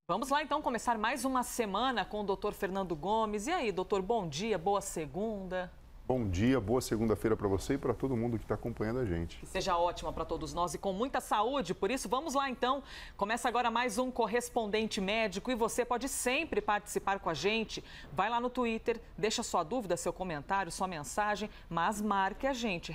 Vamos lá então começar mais uma semana com o Dr. Fernando Gomes. E aí, doutor, bom dia, boa segunda. Bom dia, boa segunda-feira para você e para todo mundo que está acompanhando a gente. Que seja ótima para todos nós e com muita saúde. Por isso, vamos lá então. Começa agora mais um Correspondente Médico e você pode sempre participar com a gente. Vai lá no Twitter, deixa sua dúvida, seu comentário, sua mensagem, mas marque a gente,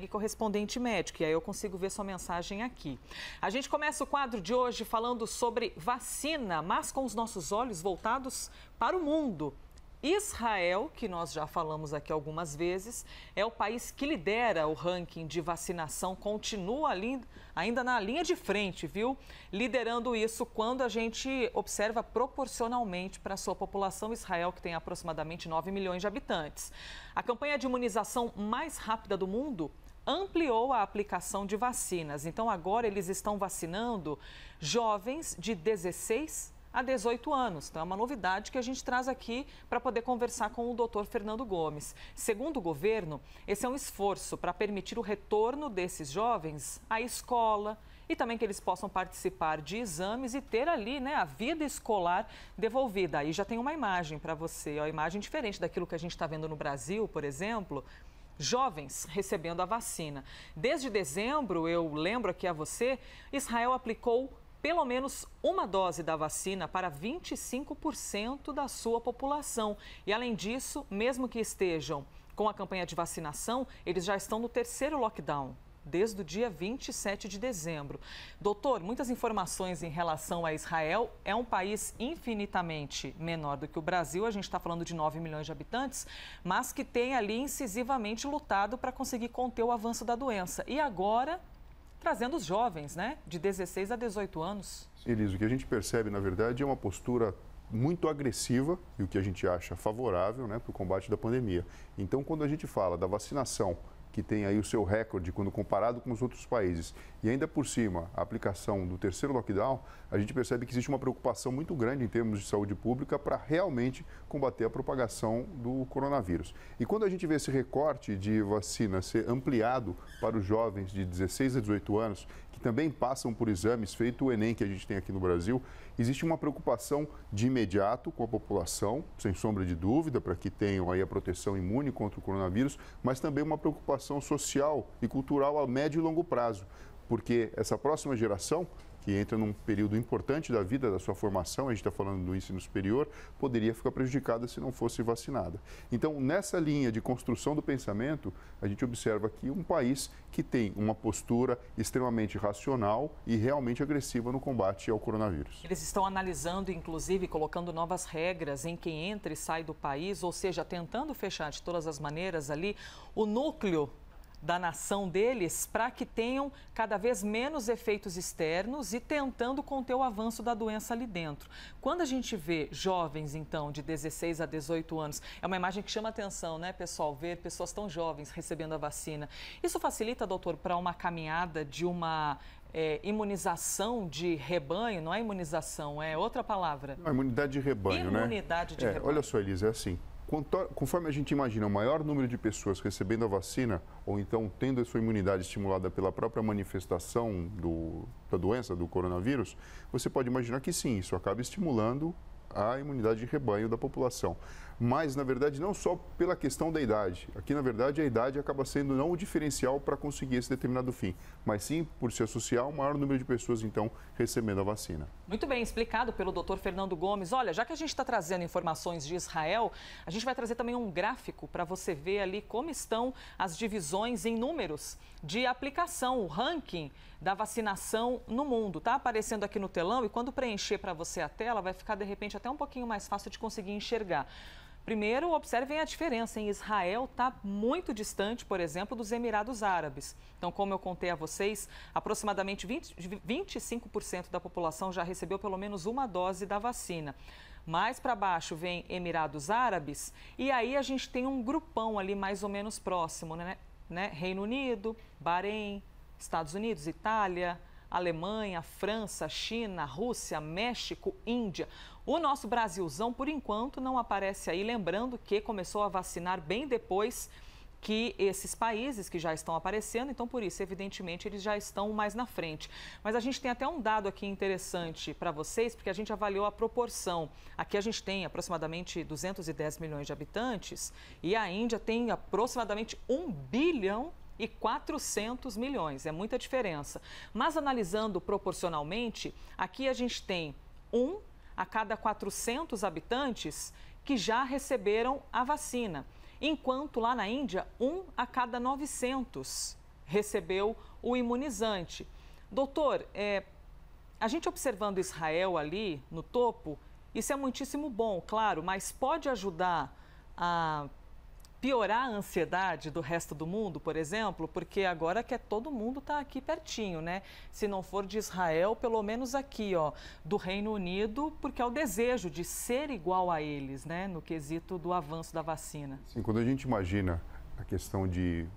#Correspondente Médico, e aí eu consigo ver sua mensagem aqui. A gente começa o quadro de hoje falando sobre vacina, mas com os nossos olhos voltados para o mundo. Israel, que nós já falamos aqui algumas vezes, é o país que lidera o ranking de vacinação, continua ali, ainda na linha de frente, viu? Liderando isso quando a gente observa proporcionalmente para a sua população. Israel, que tem aproximadamente 9 milhões de habitantes. A campanha de imunização mais rápida do mundo ampliou a aplicação de vacinas. Então, agora eles estão vacinando jovens de 16 a 18 anos. Então, é uma novidade que a gente traz aqui para poder conversar com o Dr. Fernando Gomes. Segundo o governo, esse é um esforço para permitir o retorno desses jovens à escola e também que eles possam participar de exames e ter ali, a vida escolar devolvida. Aí já tem uma imagem para você, uma imagem diferente daquilo que a gente está vendo no Brasil, por exemplo. Jovens recebendo a vacina. Desde dezembro, eu lembro aqui a você, Israel aplicou pelo menos uma dose da vacina para 25% da sua população. E, além disso, mesmo que estejam com a campanha de vacinação, eles já estão no terceiro lockdown, desde o dia 27 de dezembro. Doutor, muitas informações em relação a Israel. É um país infinitamente menor do que o Brasil, a gente está falando de 9 milhões de habitantes, mas que tem ali incisivamente lutado para conseguir conter o avanço da doença. E agora trazendo os jovens, de 16 a 18 anos. Elis, o que a gente percebe, na verdade, é uma postura muito agressiva e o que a gente acha favorável para o combate da pandemia. Então, quando a gente fala da vacinação, que tem aí o seu recorde quando comparado com os outros países, e ainda por cima a aplicação do terceiro lockdown, a gente percebe que existe uma preocupação muito grande em termos de saúde pública para realmente combater a propagação do coronavírus. E quando a gente vê esse recorte de vacina ser ampliado para os jovens de 16 a 18 anos, que também passam por exames, feito o Enem que a gente tem aqui no Brasil, existe uma preocupação de imediato com a população, sem sombra de dúvida, para que tenham aí a proteção imune contra o coronavírus, mas também uma preocupação social e cultural a médio e longo prazo, porque essa próxima geração, que entra num período importante da vida, da sua formação, a gente está falando do ensino superior, poderia ficar prejudicada se não fosse vacinada. Então, nessa linha de construção do pensamento, a gente observa aqui um país que tem uma postura extremamente racional e realmente agressiva no combate ao coronavírus. Eles estão analisando, inclusive, colocando novas regras em quem entra e sai do país, ou seja, tentando fechar de todas as maneiras ali o núcleo da nação deles para que tenham cada vez menos efeitos externos e tentando conter o avanço da doença ali dentro. Quando a gente vê jovens, então, de 16 a 18 anos, é uma imagem que chama atenção, pessoal? Ver pessoas tão jovens recebendo a vacina. Isso facilita, doutor, para uma caminhada de uma imunização de rebanho? Não é imunização, é outra palavra. Não, imunidade de rebanho, Imunidade de rebanho. Olha só, Elisa, é assim. Conforme a gente imagina o maior número de pessoas recebendo a vacina, ou então tendo a sua imunidade estimulada pela própria manifestação da doença, do coronavírus, você pode imaginar que sim, isso acaba estimulando a imunidade de rebanho da população. Mas, na verdade, não só pela questão da idade. Aqui, na verdade, a idade acaba sendo não o diferencial para conseguir esse determinado fim, mas sim por se associar ao maior número de pessoas, então, recebendo a vacina. Muito bem explicado pelo Dr. Fernando Gomes. Olha, já que a gente está trazendo informações de Israel, a gente vai trazer também um gráfico para você ver ali como estão as divisões em números de aplicação, o ranking da vacinação no mundo. Está aparecendo aqui no telão e quando preencher para você a tela, vai ficar, de repente, até um pouquinho mais fácil de conseguir enxergar. Primeiro, observem a diferença. Em Israel está muito distante, por exemplo, dos Emirados Árabes. Então, como eu contei a vocês, aproximadamente 25% da população já recebeu pelo menos uma dose da vacina. Mais para baixo vem Emirados Árabes e aí a gente tem um grupão ali mais ou menos próximo, Reino Unido, Bahrein, Estados Unidos, Itália, Alemanha, França, China, Rússia, México, Índia. O nosso Brasilzão, por enquanto, não aparece aí. Lembrando que começou a vacinar bem depois que esses países que já estão aparecendo, então por isso, evidentemente, eles já estão mais na frente. Mas a gente tem até um dado aqui interessante para vocês, porque a gente avaliou a proporção. Aqui a gente tem aproximadamente 210 milhões de habitantes e a Índia tem aproximadamente 1 bilhão e 400 milhões, é muita diferença. Mas analisando proporcionalmente, aqui a gente tem 1 a cada 400 habitantes que já receberam a vacina, enquanto lá na Índia, 1 a cada 900 recebeu o imunizante. Doutor, a gente observando Israel ali no topo, isso é muitíssimo bom, claro, mas pode ajudar a piorar a ansiedade do resto do mundo, por exemplo, porque agora que todo mundo está aqui pertinho, né? Se não for de Israel, pelo menos aqui, ó, do Reino Unido, porque é o desejo de ser igual a eles, né? No quesito do avanço da vacina. Sim, quando a gente imagina a questão de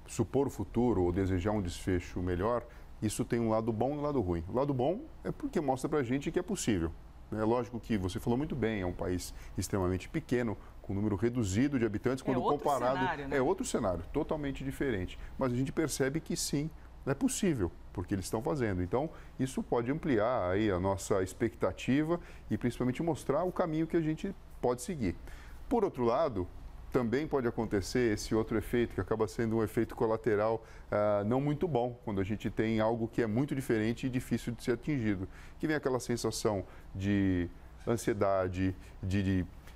supor o futuro ou desejar um desfecho melhor, isso tem um lado bom e um lado ruim. O lado bom é porque mostra pra gente que é possível. É lógico que você falou muito bem, é um país extremamente pequeno, com um número reduzido de habitantes, quando comparado... Cenário, né? É outro cenário, totalmente diferente. Mas a gente percebe que sim, é possível, porque eles estão fazendo. Então, isso pode ampliar aí a nossa expectativa e principalmente mostrar o caminho que a gente pode seguir. Por outro lado, também pode acontecer esse outro efeito, que acaba sendo um efeito colateral não muito bom, quando a gente tem algo que é muito diferente e difícil de ser atingido. Que vem aquela sensação de ansiedade,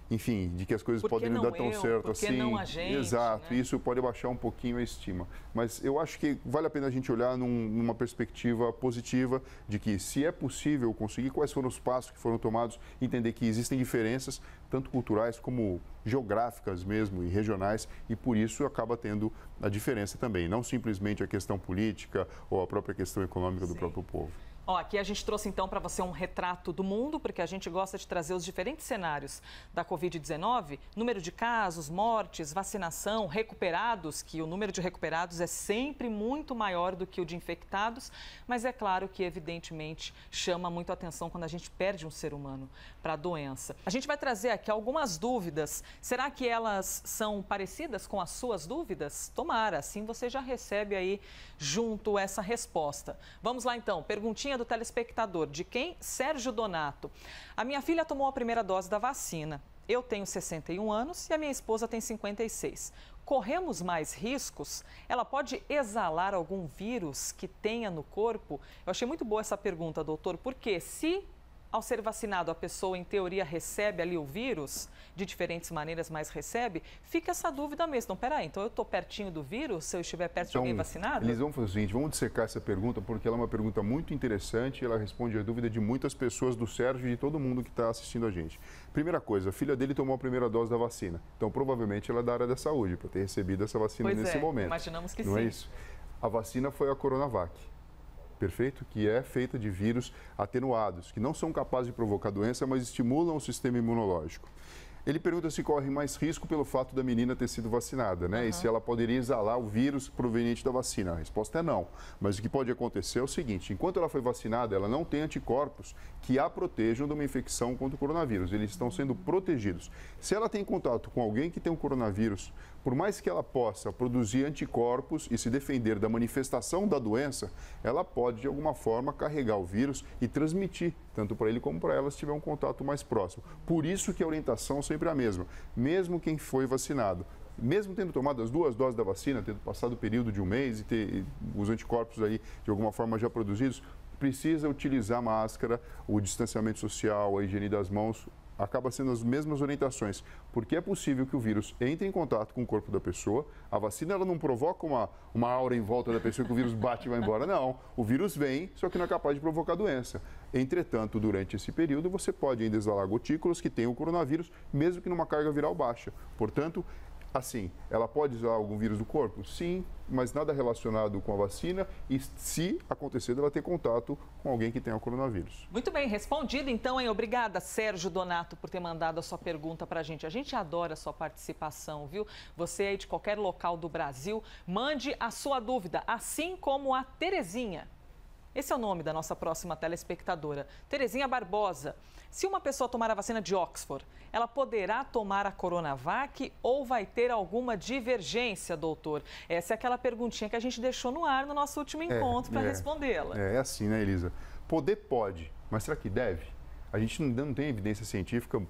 enfim, de que as coisas podem não dar tão certo assim. Não a gente, exato, né? Isso pode baixar um pouquinho a estima. Mas eu acho que vale a pena a gente olhar numa perspectiva positiva de que, se é possível conseguir, quais foram os passos que foram tomados, entender que existem diferenças, tanto culturais como geográficas mesmo e regionais, e por isso acaba tendo a diferença também, não simplesmente a questão política ou a própria questão econômica do próprio povo. Ó, aqui a gente trouxe então para você um retrato do mundo, porque a gente gosta de trazer os diferentes cenários da Covid-19, número de casos, mortes, vacinação, recuperados, que o número de recuperados é sempre muito maior do que o de infectados, mas é claro que evidentemente chama muito a atenção quando a gente perde um ser humano para a doença. A gente vai trazer aqui algumas dúvidas. Será que elas são parecidas com as suas dúvidas? Tomara, assim você já recebe aí junto essa resposta. Vamos lá então, perguntinha do telespectador. De quem? Sérgio Donato. A minha filha tomou a primeira dose da vacina. Eu tenho 61 anos e a minha esposa tem 56. Corremos mais riscos? Ela pode exalar algum vírus que tenha no corpo? Eu achei muito boa essa pergunta, doutor, porque se ao ser vacinado a pessoa, em teoria, recebe ali o vírus, de diferentes maneiras, mas recebe, fica essa dúvida mesmo. Então, peraí, então eu estou pertinho do vírus se eu estiver perto de alguém vacinado? Eles vão fazer o seguinte, vamos dissecar essa pergunta, porque ela é uma pergunta muito interessante e ela responde a dúvida de muitas pessoas, do Sérgio e de todo mundo que está assistindo a gente. Primeira coisa, a filha dele tomou a primeira dose da vacina, então provavelmente ela é da área da saúde, para ter recebido essa vacina nesse momento. Imaginamos que sim. Não é isso? A vacina foi a Coronavac. Perfeito? Que é feita de vírus atenuados, que não são capazes de provocar doença, mas estimulam o sistema imunológico. Ele pergunta se corre mais risco pelo fato da menina ter sido vacinada, né? E se ela poderia exalar o vírus proveniente da vacina. A resposta é não. Mas o que pode acontecer é o seguinte, enquanto ela foi vacinada, ela não tem anticorpos que a protejam de uma infecção contra o coronavírus. Eles estão sendo protegidos. Se ela tem contato com alguém que tem o coronavírus, por mais que ela possa produzir anticorpos e se defender da manifestação da doença, ela pode, de alguma forma, carregar o vírus e transmitir, tanto para ele como para ela, se tiver um contato mais próximo. Por isso que a orientação sempre é a mesma. Mesmo quem foi vacinado, mesmo tendo tomado as 2 doses da vacina, tendo passado o período de um mês e ter os anticorpos aí, de alguma forma, já produzidos, precisa utilizar máscara, o distanciamento social, a higiene das mãos, acaba sendo as mesmas orientações, porque é possível que o vírus entre em contato com o corpo da pessoa. A vacina ela não provoca uma aura em volta da pessoa que o vírus bate e vai embora, não. O vírus vem, só que não é capaz de provocar doença. Entretanto, durante esse período, você pode ainda exalar gotículas que tenham o coronavírus, mesmo que numa carga viral baixa. Portanto, assim, ela pode exalar algum vírus do corpo? Sim, mas nada relacionado com a vacina e, se acontecer, ela ter contato com alguém que tenha o coronavírus. Muito bem, respondido então, hein? Obrigada, Sérgio Donato, por ter mandado a sua pergunta para a gente. A gente adora a sua participação, viu? Você aí de qualquer local do Brasil, mande a sua dúvida, assim como a Terezinha. Esse é o nome da nossa próxima telespectadora, Terezinha Barbosa. Se uma pessoa tomar a vacina de Oxford, ela poderá tomar a Coronavac ou vai ter alguma divergência, doutor? Essa é aquela perguntinha que a gente deixou no ar no nosso último encontro para respondê-la. É assim, né, Elisa? Poder pode, mas será que deve? A gente ainda não tem evidência científica,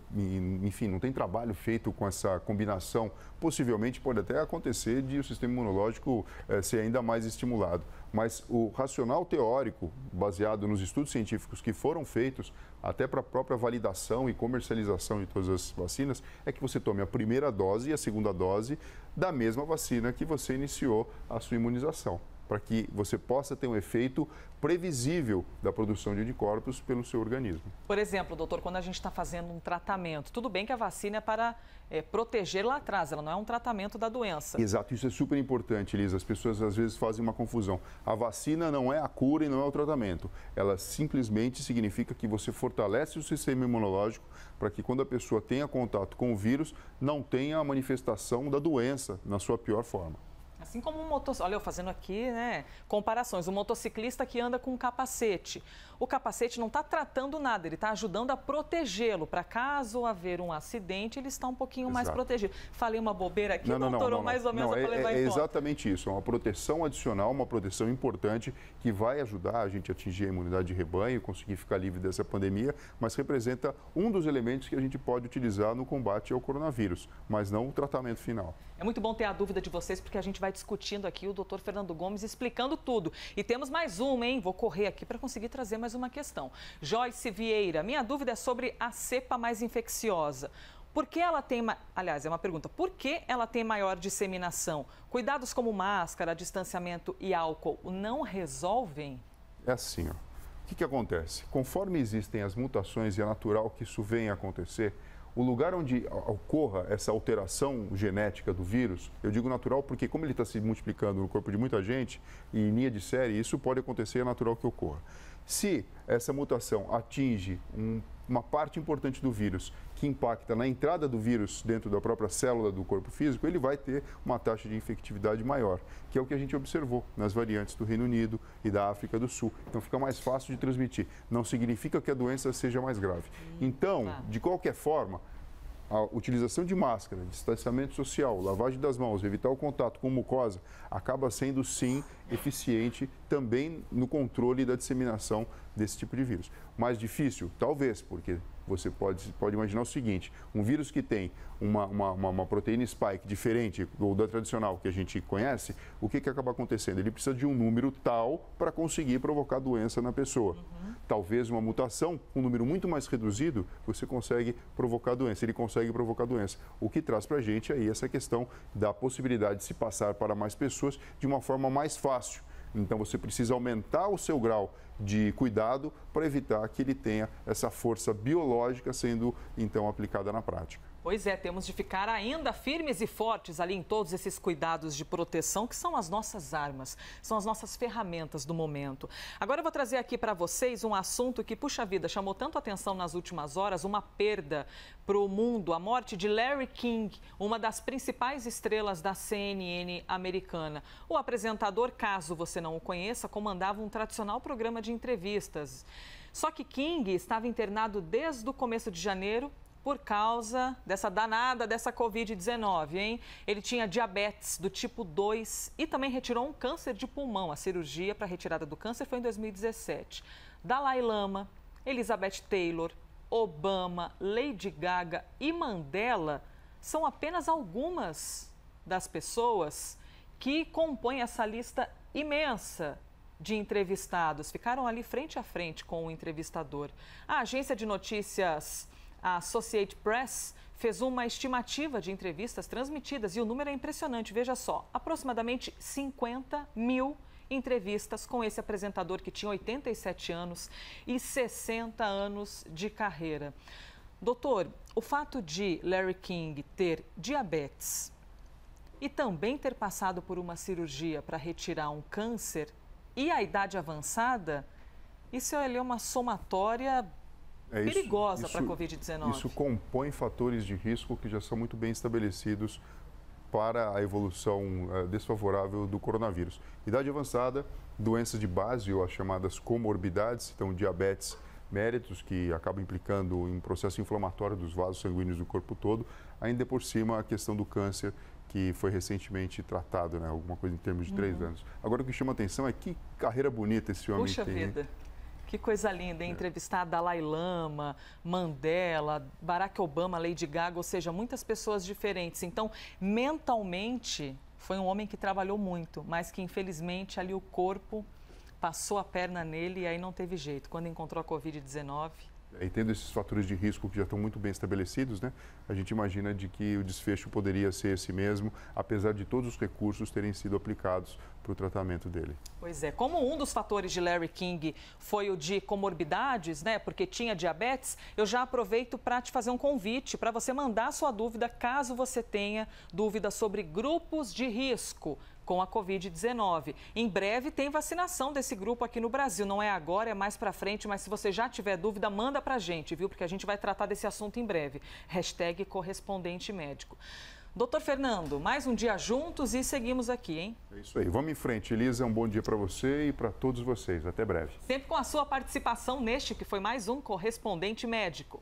enfim, não tem trabalho feito com essa combinação. Possivelmente pode até acontecer de o sistema imunológico ser ainda mais estimulado. Mas o racional teórico, baseado nos estudos científicos que foram feitos, até para a própria validação e comercialização de todas as vacinas, é que você tome a primeira dose e a segunda dose da mesma vacina que você iniciou a sua imunização, para que você possa ter um efeito previsível da produção de anticorpos pelo seu organismo. Por exemplo, doutor, quando a gente está fazendo um tratamento, tudo bem que a vacina é para proteger lá atrás, ela não é um tratamento da doença. Exato, isso é super importante, Elisa. As pessoas às vezes fazem uma confusão. A vacina não é a cura e não é o tratamento. Ela simplesmente significa que você fortalece o sistema imunológico para que quando a pessoa tenha contato com o vírus, não tenha a manifestação da doença na sua pior forma. Assim como um motociclista, olha eu fazendo aqui, comparações, um motociclista que anda com um capacete. O capacete não está tratando nada, ele está ajudando a protegê-lo, para caso haver um acidente, ele está um pouquinho mais protegido. Falei uma bobeira aqui, doutor, ou mais ou menos para levar em conta? É exatamente isso, é uma proteção adicional, uma proteção importante que vai ajudar a gente a atingir a imunidade de rebanho, conseguir ficar livre dessa pandemia, mas representa um dos elementos que a gente pode utilizar no combate ao coronavírus, mas não o tratamento final. É muito bom ter a dúvida de vocês, porque a gente vai discutindo aqui, o doutor Fernando Gomes explicando tudo. E temos mais uma, hein? Vou correr aqui para conseguir trazer mais uma questão. Joyce Vieira, minha dúvida é sobre a cepa mais infecciosa. Por que ela tem, aliás, é uma pergunta, por que ela tem maior disseminação? Cuidados como máscara, distanciamento e álcool não resolvem? É assim, ó. O que acontece? Conforme existem as mutações e é natural que isso venha a acontecer, o lugar onde ocorra essa alteração genética do vírus, eu digo natural porque como ele está se multiplicando no corpo de muita gente, e em linha de série, isso pode acontecer, é natural que ocorra. Se essa mutação atinge uma parte importante do vírus que impacta na entrada do vírus dentro da própria célula do corpo físico, ele vai ter uma taxa de infectividade maior, que é o que a gente observou nas variantes do Reino Unido e da África do Sul. Então fica mais fácil de transmitir. Não significa que a doença seja mais grave. Então, de qualquer forma, a utilização de máscara, distanciamento social, lavagem das mãos, evitar o contato com mucosa, acaba sendo, sim, eficiente também no controle da disseminação desse tipo de vírus. Mais difícil? Talvez, porque você pode imaginar o seguinte, um vírus que tem uma proteína spike diferente do da tradicional que a gente conhece, o que acaba acontecendo? Ele precisa de um número tal para conseguir provocar doença na pessoa. Talvez uma mutação, um número muito mais reduzido, você consegue provocar doença, ele consegue provocar doença. O que traz para a gente aí essa questão da possibilidade de se passar para mais pessoas de uma forma mais fácil. Então você precisa aumentar o seu grau de cuidado para evitar que ele tenha essa força biológica sendo então aplicada na prática. Pois é, temos de ficar ainda firmes e fortes ali em todos esses cuidados de proteção, que são as nossas armas, são as nossas ferramentas do momento. Agora eu vou trazer aqui para vocês um assunto que, puxa vida, chamou tanto atenção nas últimas horas, uma perda para o mundo, a morte de Larry King, uma das principais estrelas da CNN americana. O apresentador, caso você não o conheça, comandava um tradicional programa de entrevistas. Só que King estava internado desde o começo de janeiro, por causa dessa danada dessa Covid-19, hein? Ele tinha diabetes do tipo 2 e também retirou um câncer de pulmão. A cirurgia para a retirada do câncer foi em 2017. Dalai Lama, Elizabeth Taylor, Obama, Lady Gaga e Mandela são apenas algumas das pessoas que compõem essa lista imensa de entrevistados. Ficaram ali frente a frente com o entrevistador. A agência de notícias a Associated Press fez uma estimativa de entrevistas transmitidas e o número é impressionante. Veja só, aproximadamente 50 mil entrevistas com esse apresentador que tinha 87 anos e 60 anos de carreira. Doutor, o fato de Larry King ter diabetes e também ter passado por uma cirurgia para retirar um câncer e a idade avançada, isso é uma somatória perigosa para a Covid-19. Isso compõe fatores de risco que já são muito bem estabelecidos para a evolução desfavorável do coronavírus. Idade avançada, doenças de base ou as chamadas comorbidades, então diabetes mellitus, que acaba implicando em processo inflamatório dos vasos sanguíneos do corpo todo, ainda por cima a questão do câncer, que foi recentemente tratado, né? Alguma coisa em termos de 3 anos. Agora, o que chama atenção é que carreira bonita esse homem Puxa tem. vida. Que coisa linda, hein? Entrevistar Dalai Lama, Mandela, Barack Obama, Lady Gaga, ou seja, muitas pessoas diferentes. Então, mentalmente, foi um homem que trabalhou muito, mas que, infelizmente, ali o corpo passou a perna nele e aí não teve jeito. Quando encontrou a Covid-19... E tendo esses fatores de risco que já estão muito bem estabelecidos, né, a gente imagina de que o desfecho poderia ser esse mesmo, apesar de todos os recursos terem sido aplicados para o tratamento dele. Pois é, como um dos fatores de Larry King foi o de comorbidades, né, porque tinha diabetes, eu já aproveito para te fazer um convite para você mandar sua dúvida, caso você tenha dúvida sobre grupos de risco com a Covid-19. Em breve tem vacinação desse grupo aqui no Brasil. Não é agora, é mais para frente, mas se você já tiver dúvida, manda para a gente, viu? Porque a gente vai tratar desse assunto em breve. #correspondente médico. Doutor Fernando, mais um dia juntos e seguimos aqui, hein? É isso aí. Vamos em frente, Elisa. Um bom dia para você e para todos vocês. Até breve. Sempre com a sua participação neste que foi mais um Correspondente Médico.